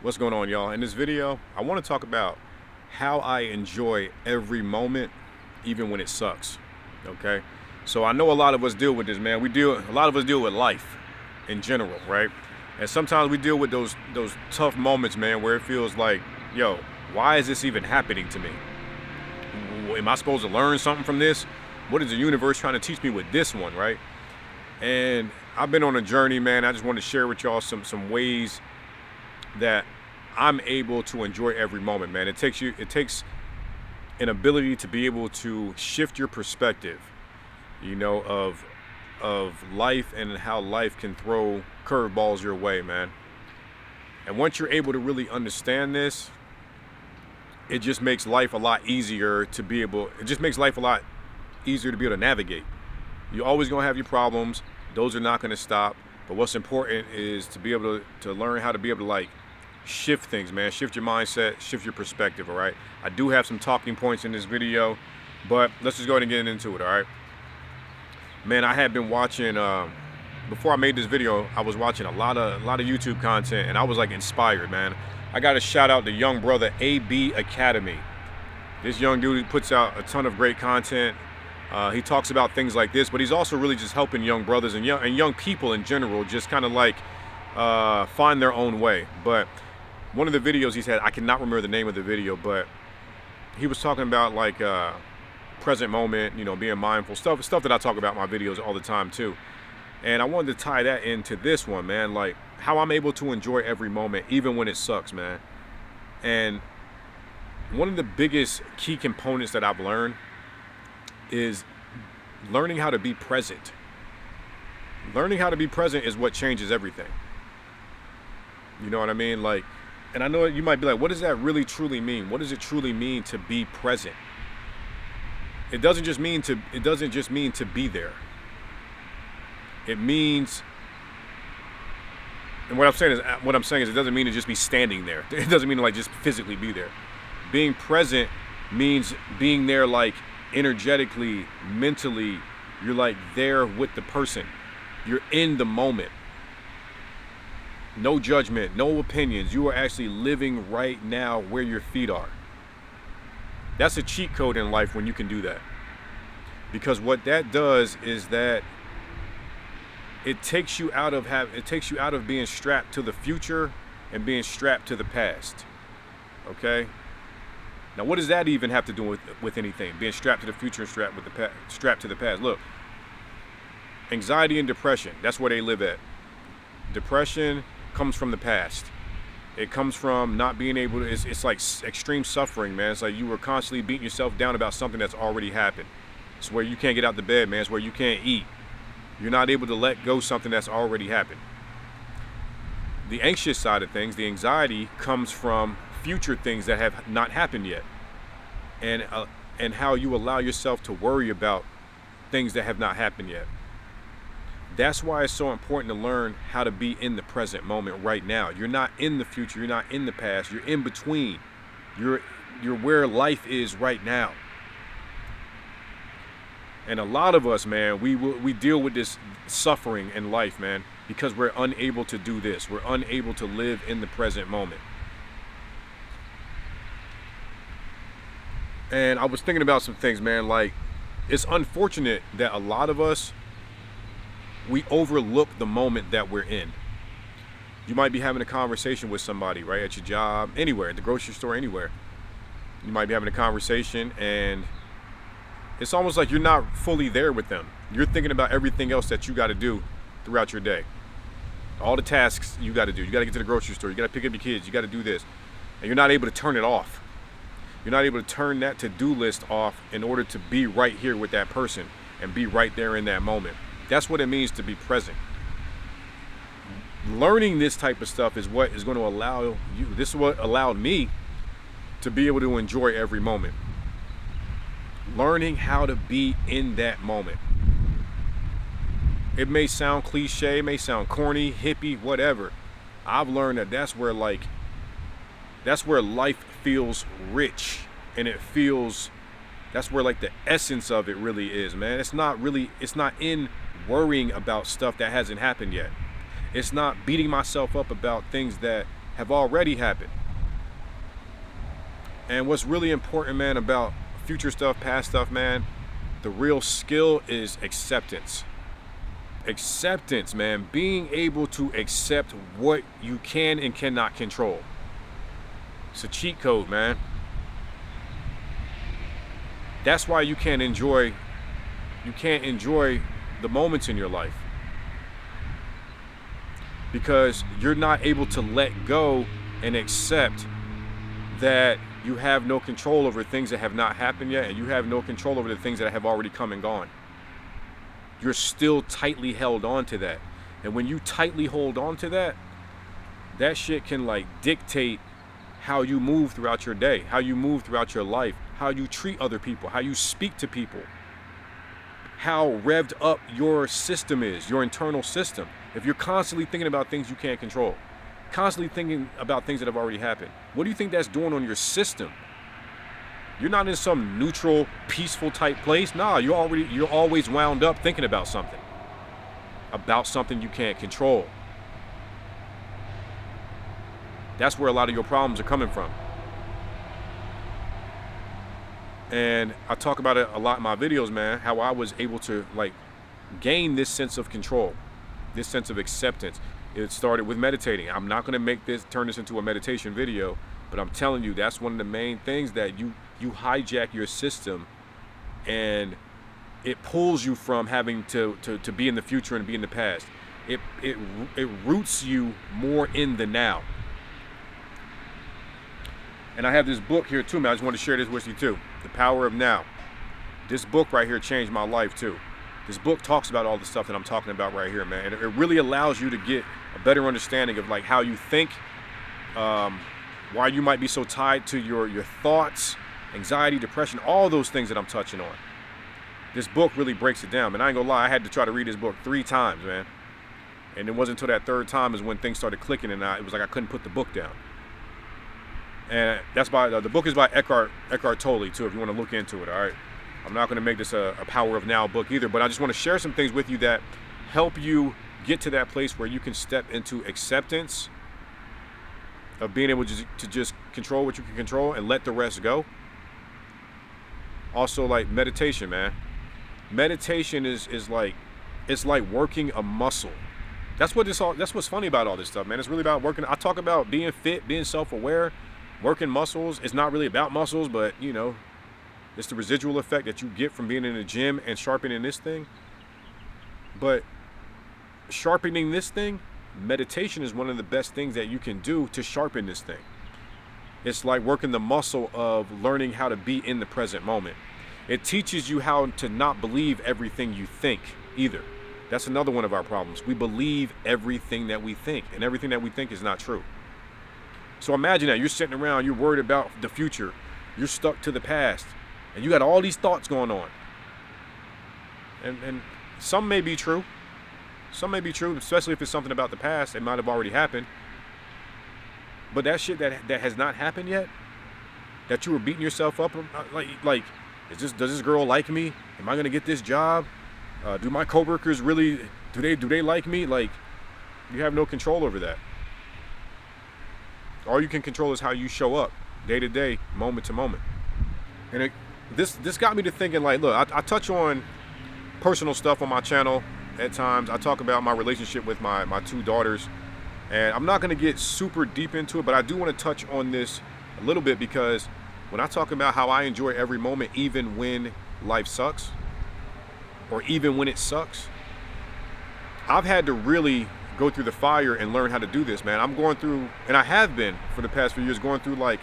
What's going on, y'all? In this video, I want to talk about how I enjoy every moment, even when it sucks. Okay? So I know a lot of us deal with this, man. A lot of us deal with life in general, right? And sometimes we deal with those tough moments, man, where it feels like, yo, why is this even happening to me? Am I supposed to learn something from this? What is the universe trying to teach me with this one, right? And I've been on a journey, man. I just want to share with y'all some ways that I'm able to enjoy every moment, man. It takes an ability to be able to shift your perspective, of life and how life can throw curveballs your way, man. And once you're able to really understand this, it just makes life a lot easier to be able to navigate. You're always gonna have your problems. Those are not gonna stop. But what's important is to be able to learn how to be able to shift things, man. Shift your mindset, shift your perspective, all right? I do have some talking points in this video, but let's just go ahead and get into it, all right? Man, I had been watching, before I made this video, I was watching a lot of YouTube content, and I was inspired, man. I got to shout out the young brother, AB Academy. This young dude puts out a ton of great content. He talks about things like this, but he's also really just helping young brothers and young people in general just kind of find their own way. But one of the videos he said, I cannot remember the name of the video, but he was talking about present moment, being mindful, stuff that I talk about in my videos all the time too. And I wanted to tie that into this one, man, how I'm able to enjoy every moment, even when it sucks, man. And one of the biggest key components that I've learned is learning how to be present. Learning how to be present is what changes everything. You know what I mean? And I know you might be like, what does that really truly mean? What does it truly mean to be present? It doesn't just mean to be there. It means, and what I'm saying is it doesn't mean to just be standing there. It doesn't mean to just physically be there. Being present means being there energetically, mentally. You're there with the person. You're in the moment. No judgment, no opinions. You are actually living right now where your feet are. That's a cheat code in life when you can do that. Because what that does is that it takes you out of being strapped to the future and being strapped to the past. Okay? Now, what does that even have to do with anything? Being strapped to the future and strapped to the past. Look, anxiety and depression, that's where they live at. Depression comes from the past. It comes from not being able to, it's like extreme suffering, man. It's like you were constantly beating yourself down about something that's already happened. It's where you can't get out the bed, man. It's where you can't eat. You're not able to let go something that's already happened. The anxious side of things, the anxiety, comes from future things that have not happened yet. And how you allow yourself to worry about things that have not happened yet. That's why it's so important to learn how to be in the present moment right now. You're not in the future, you're not in the past, you're in between. You're where life is right now. And a lot of us, man, we deal with this suffering in life, man, because we're unable to do this. We're unable to live in the present moment. And I was thinking about some things, man, it's unfortunate that a lot of us, we overlook the moment that we're in. You might be having a conversation with somebody, right, at your job, anywhere, at the grocery store, anywhere. You might be having a conversation and it's almost like you're not fully there with them. You're thinking about everything else that you got to do throughout your day. All the tasks you got to do. You got to get to the grocery store. You got to pick up your kids. You got to do this. And you're not able to turn it off. You're not able to turn that to-do list off in order to be right here with that person and be right there in that moment. That's what it means to be present. Learning this type of stuff is what is going to allow you, this is what allowed me to be able to enjoy every moment. Learning how to be in that moment. It may sound cliche, it may sound corny, hippie, whatever. I've learned that that's where life feels rich, and that's where the essence of it really is, man. It's not in worrying about stuff that hasn't happened yet. It's not beating myself up about things that have already happened. And what's really important, man, about future stuff, past stuff, man, the real skill is acceptance. Acceptance, man. Being able to accept what you can and cannot control. It's a cheat code, man. That's why you can't enjoy the moments in your life. Because you're not able to let go and accept that you have no control over things that have not happened yet, and you have no control over the things that have already come and gone. You're still tightly held on to that. And when you tightly hold on to that, that shit can like dictate how you move throughout your day, how you move throughout your life, how you treat other people, how you speak to people, how revved up your system is, your internal system. If you're constantly thinking about things you can't control, constantly thinking about things that have already happened, what do you think that's doing on your system? You're not in some neutral, peaceful type place. Nah, you're always wound up thinking about something you can't control. That's where a lot of your problems are coming from. And I talk about it a lot in my videos, man, how I was able to like gain this sense of control, this sense of acceptance. It started with meditating. I'm not going to turn this into a meditation video, but I'm telling you, that's one of the main things that you hijack your system, and it pulls you from having to be in the future and be in the past. It roots you more in the now. And I have this book here too, man. I just want to share this with you too. The Power of Now. This book right here changed my life too. This book talks about all the stuff that I'm talking about right here, man. And it really allows you to get a better understanding of like how you think, why you might be so tied to your thoughts, anxiety, depression, all those things that I'm touching on. This book really breaks it down, man. I ain't gonna lie, I had to try to read this book 3 times, man. And it wasn't until that 3rd time is when things started clicking, and it was like I couldn't put the book down. And that's by the book is by Eckhart Tolle too, if you want to look into it. All right, I'm not going to make this a Power of Now book either, but I just want to share some things with you that help you get to that place where you can step into acceptance of being able to just control what you can control and let the rest go. Also, like meditation, man. Meditation is like, it's like working a muscle. That's what's funny about all this stuff, man. It's really about working. I talk about being fit, being self-aware. Working muscles is not really about muscles, but you know, it's the residual effect that you get from being in the gym and sharpening this thing. But sharpening this thing, meditation is one of the best things that you can do to sharpen this thing. It's like working the muscle of learning how to be in the present moment. It teaches you how to not believe everything you think either. That's another one of our problems. We believe everything that we think, and everything that we think is not true. So imagine that you're sitting around, you're worried about the future, you're stuck to the past, and you got all these thoughts going on. And some may be true. Some may be true, especially if it's something about the past. It might have already happened. But that shit that has not happened yet, that you were beating yourself up, like, does this girl like me? Am I gonna get this job? Do my coworkers really, do they like me? Like, you have no control over that. All you can control is how you show up day to day, moment to moment. And this got me to thinking, like, look, I touch on personal stuff on my channel at times. I talk about my relationship with my 2 daughters, and I'm not going to get super deep into it, but I do want to touch on this a little bit, because when I talk about how I enjoy every moment, even when life sucks, or even when it sucks, I've had to really go through the fire and learn how to do this, man. I'm going through, and I have been for the past few years, going through like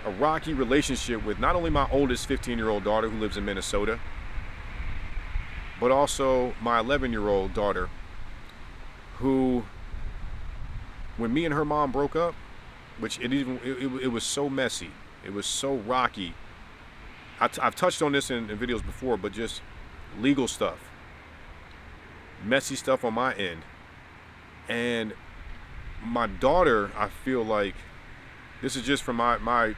a rocky relationship with not only my oldest 15-year-old daughter who lives in Minnesota, but also my 11-year-old daughter who, when me and her mom broke up, which it was so messy, it was so rocky. I've touched on this in videos before, but just legal stuff, messy stuff on my end. And my daughter, I feel like, this is just from my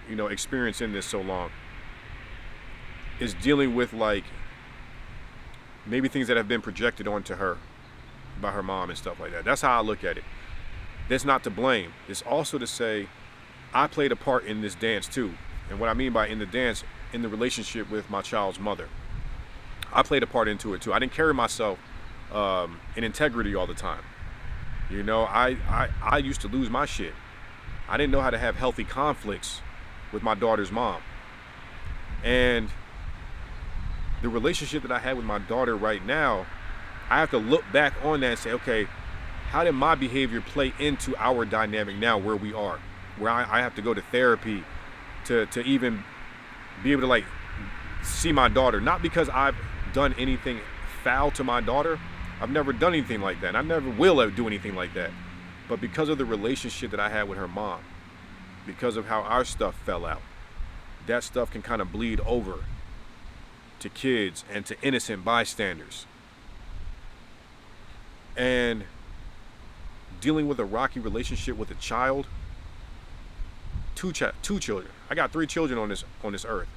experience in this so long, is dealing with like maybe things that have been projected onto her by her mom and stuff like that. That's how I look at it. That's not to blame. It's also to say, I played a part in this dance too. And what I mean by in the dance, in the relationship with my child's mother, I played a part into it too. I didn't carry myself in integrity all the time. You know, I used to lose my shit. I didn't know how to have healthy conflicts with my daughter's mom. And the relationship that I had with my daughter right now, I have to look back on that and say, okay, how did my behavior play into our dynamic now where we are? Where I have to go to therapy to even be able to like see my daughter. Not because I've done anything foul to my daughter. I've never done anything like that. I never will do anything like that. But because of the relationship that I had with her mom, because of how our stuff fell out, that stuff can kind of bleed over to kids and to innocent bystanders. And dealing with a rocky relationship with a child, two children. I got 3 children on this earth.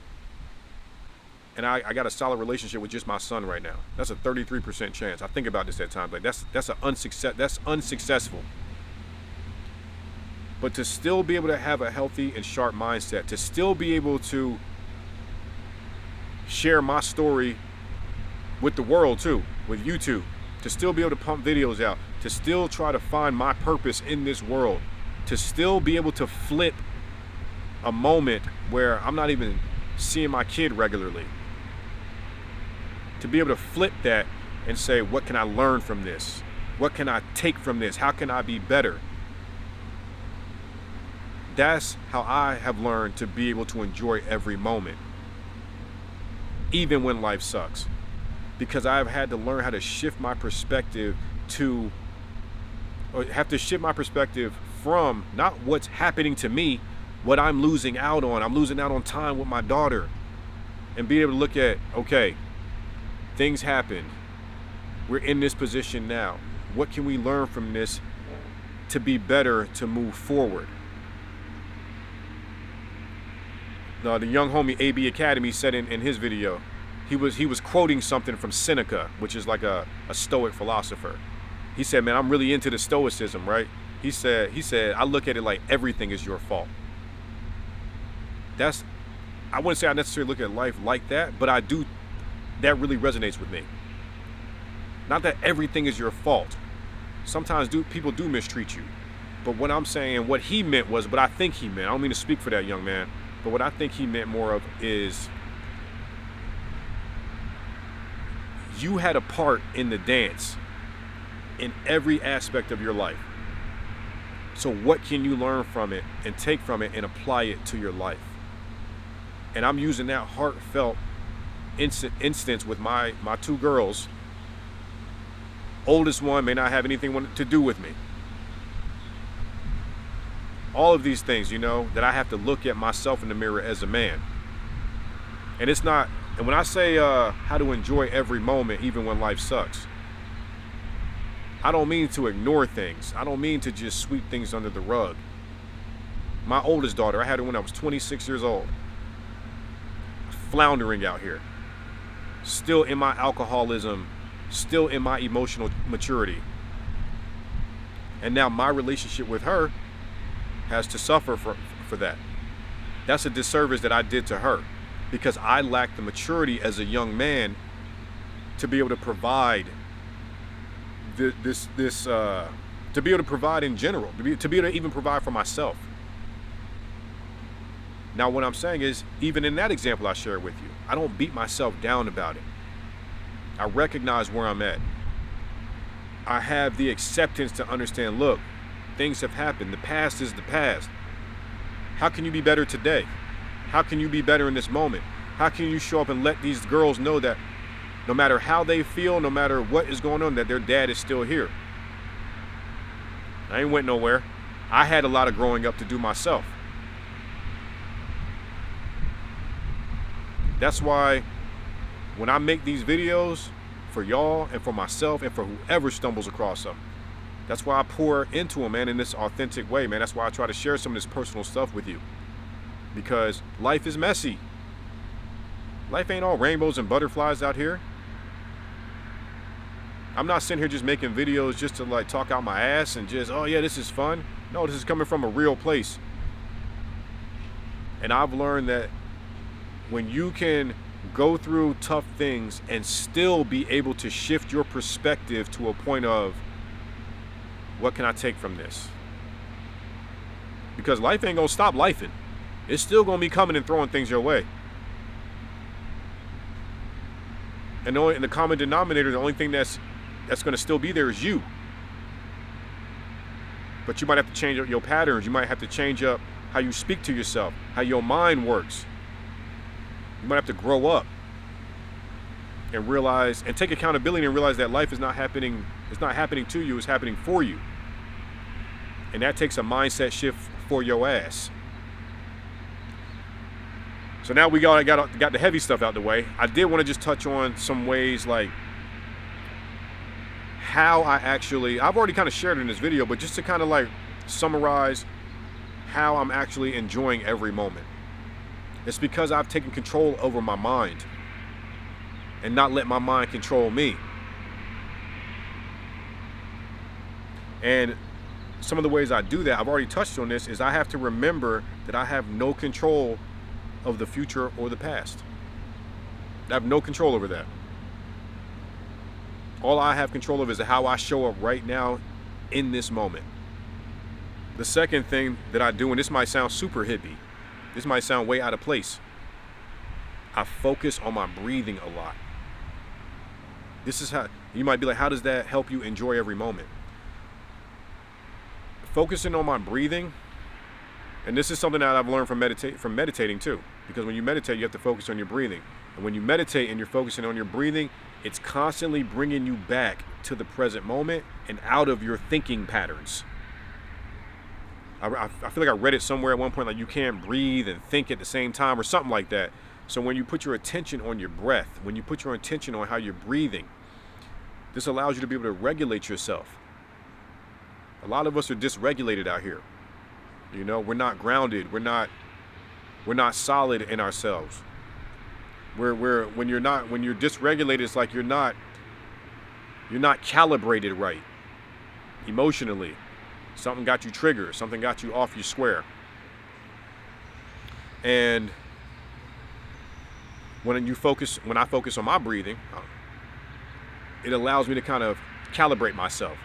And I got a solid relationship with just my son right now. That's a 33% chance. I think about this at times. Like that's unsuccessful. But to still be able to have a healthy and sharp mindset, to still be able to share my story with the world too, with YouTube, to still be able to pump videos out, to still try to find my purpose in this world, to still be able to flip a moment where I'm not even seeing my kid regularly, to be able to flip that and say, what can I learn from this? What can I take from this? How can I be better? That's how I have learned to be able to enjoy every moment, even when life sucks. Because I've had to learn how to shift my perspective from not what's happening to me, what I'm losing out on. I'm losing out on time with my daughter. And be able to look at, okay, things happened. We're in this position now. What can we learn from this to be better, to move forward? Now, the young homie AB Academy said in his video, he was quoting something from Seneca, which is like a Stoic philosopher. He said, man, I'm really into the Stoicism, right? He said, I look at it like everything is your fault. I wouldn't say I necessarily look at life like that, but I do. That really resonates with me. Not that everything is your fault. Sometimes people do mistreat you. But what I'm saying, what he meant was, what I think he meant, I don't mean to speak for that young man, but what I think he meant more of is, you had a part in the dance in every aspect of your life. So what can you learn from it and take from it and apply it to your life? And I'm using that heartfelt instance with my 2 girls. Oldest one may not have anything to do with me. All of these things, that I have to look at myself in the mirror as a man. And when I say how to enjoy every moment, even when life sucks, I don't mean to ignore things. I don't mean to just sweep things under the rug. My oldest daughter, I had her when I was 26 years old. Floundering out here. Still in my alcoholism, still in my emotional maturity. And now my relationship with her has to suffer for that. That's a disservice that I did to her, because I lacked the maturity as a young man to be able to provide to be able to provide in general, to be able to even provide for myself. Now, what I'm saying is, even in that example I shared with you, I don't beat myself down about it. I recognize where I'm at. I have the acceptance to understand, look, things have happened. The past is the past. How can you be better today? How can you be better in this moment? How can you show up and let these girls know that no matter how they feel, no matter what is going on, that their dad is still here? I ain't went nowhere. I had a lot of growing up to do myself. That's why when I make these videos for y'all and for myself and for whoever stumbles across them, that's why I pour into them, man, in this authentic way, man. That's why I try to share some of this personal stuff with you. Because life is messy. Life ain't all rainbows and butterflies out here. I'm not sitting here just making videos just to like talk out my ass and just, oh yeah, this is fun. No, this is coming from a real place. And I've learned that when you can go through tough things and still be able to shift your perspective to a point of, what can I take from this? Because life ain't gonna stop lifing. It's still gonna be coming and throwing things your way. And the common denominator, the only thing that's gonna still be there is you. But you might have to change up your patterns. You might have to change up how you speak to yourself, how your mind works. You might have to grow up and realize and take accountability and realize that life is not happening. It's not happening to you. It's happening for you. And that takes a mindset shift for your ass. So now we got the heavy stuff out the way. I did want to just touch on some ways like how I've already kind of shared it in this video, but just to kind of like summarize how I'm actually enjoying every moment. It's because I've taken control over my mind and not let my mind control me. And some of the ways I do that, I've already touched on this, is I have to remember that I have no control of the future or the past. I have no control over that. All I have control of is how I show up right now in this moment. The second thing that I do, and this might sound super hippie, this might sound way out of place, I focus on my breathing a lot. This is how, you might be like, how does that help you enjoy every moment? Focusing on my breathing, and this is something that I've learned from meditating too, because when you meditate, you have to focus on your breathing. And when you meditate and you're focusing on your breathing, it's constantly bringing you back to the present moment and out of your thinking patterns. I feel like I read it somewhere at one point, like you can't breathe and think at the same time or something like that. So when you put your attention on your breath, when you put your attention on how you're breathing, this allows you to be able to regulate yourself. A lot of us are dysregulated out here. You know, we're not grounded. We're not solid in ourselves. When you're dysregulated, it's like you're not calibrated right emotionally. Something got you triggered. Something got you off your square. And when I focus on my breathing, it allows me to kind of calibrate myself.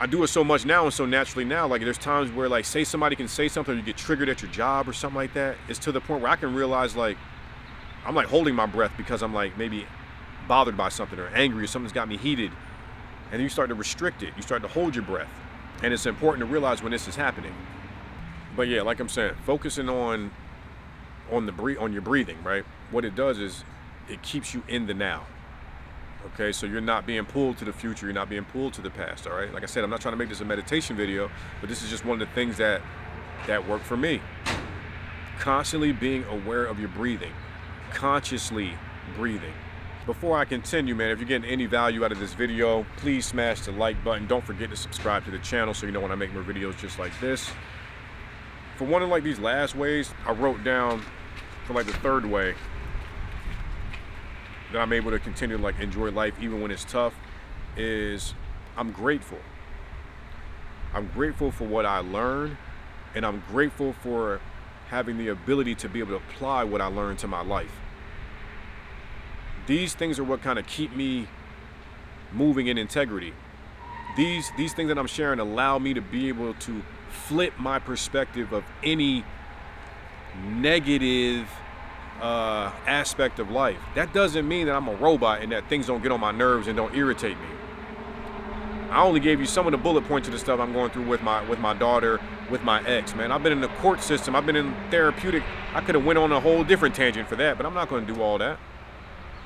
I do it so much now and so naturally now. Like there's times where like say somebody can say something, or you get triggered at your job or something like that. It's to the point where I can realize like I'm like holding my breath because I'm like maybe bothered by something or angry or something's got me heated. And then you start to restrict it. You start to hold your breath. And it's important to realize when this is happening. But yeah, like I'm saying, focusing on your breathing, right? What it does is it keeps you in the now. Okay, so you're not being pulled to the future, you're not being pulled to the past, all right? Like I said, I'm not trying to make this a meditation video, but this is just one of the things that work for me. Constantly being aware of your breathing, consciously breathing. Before I continue, man, if you're getting any value out of this video, please smash the like button. Don't forget to subscribe to the channel so you know when I make more videos just like this. For one of like these last ways, I wrote down for like the third way that I'm able to continue to like enjoy life even when it's tough is I'm grateful. I'm grateful for what I learned, and I'm grateful for having the ability to be able to apply what I learned to my life. These things are what kind of keep me moving in integrity. These things that I'm sharing allow me to be able to flip my perspective of any negative aspect of life. That doesn't mean that I'm a robot and that things don't get on my nerves and don't irritate me. I only gave you some of the bullet points of the stuff I'm going through with my daughter, with my ex, man. I've been in the court system. I've been in therapeutic. I could have went on a whole different tangent for that, but I'm not going to do all that.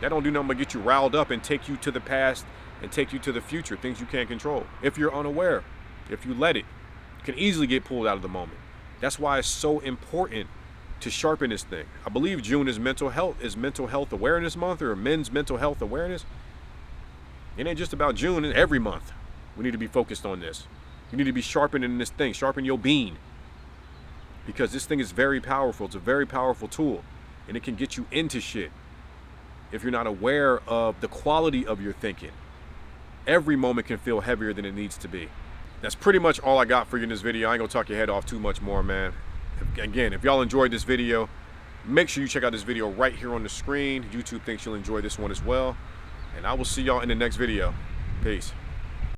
That don't do nothing but get you riled up and take you to the past and take you to the future, things you can't control. If you're unaware, if you let it, you can easily get pulled out of the moment. That's why it's so important to sharpen this thing. I believe June is mental health awareness month, or men's mental health awareness. It ain't just about June, it's every month. We need to be focused on this. You need to be sharpening this thing, sharpen your bean. Because this thing is very powerful. It's a very powerful tool, and it can get you into shit. if you're not aware of the quality of your thinking. Every moment can feel heavier than it needs to be. That's pretty much all I got for you in this video. I ain't gonna talk your head off too much more, man. Again, if y'all enjoyed this video, make sure you check out this video right here on the screen. YouTube thinks you'll enjoy this one as well. And I will see y'all in the next video. Peace.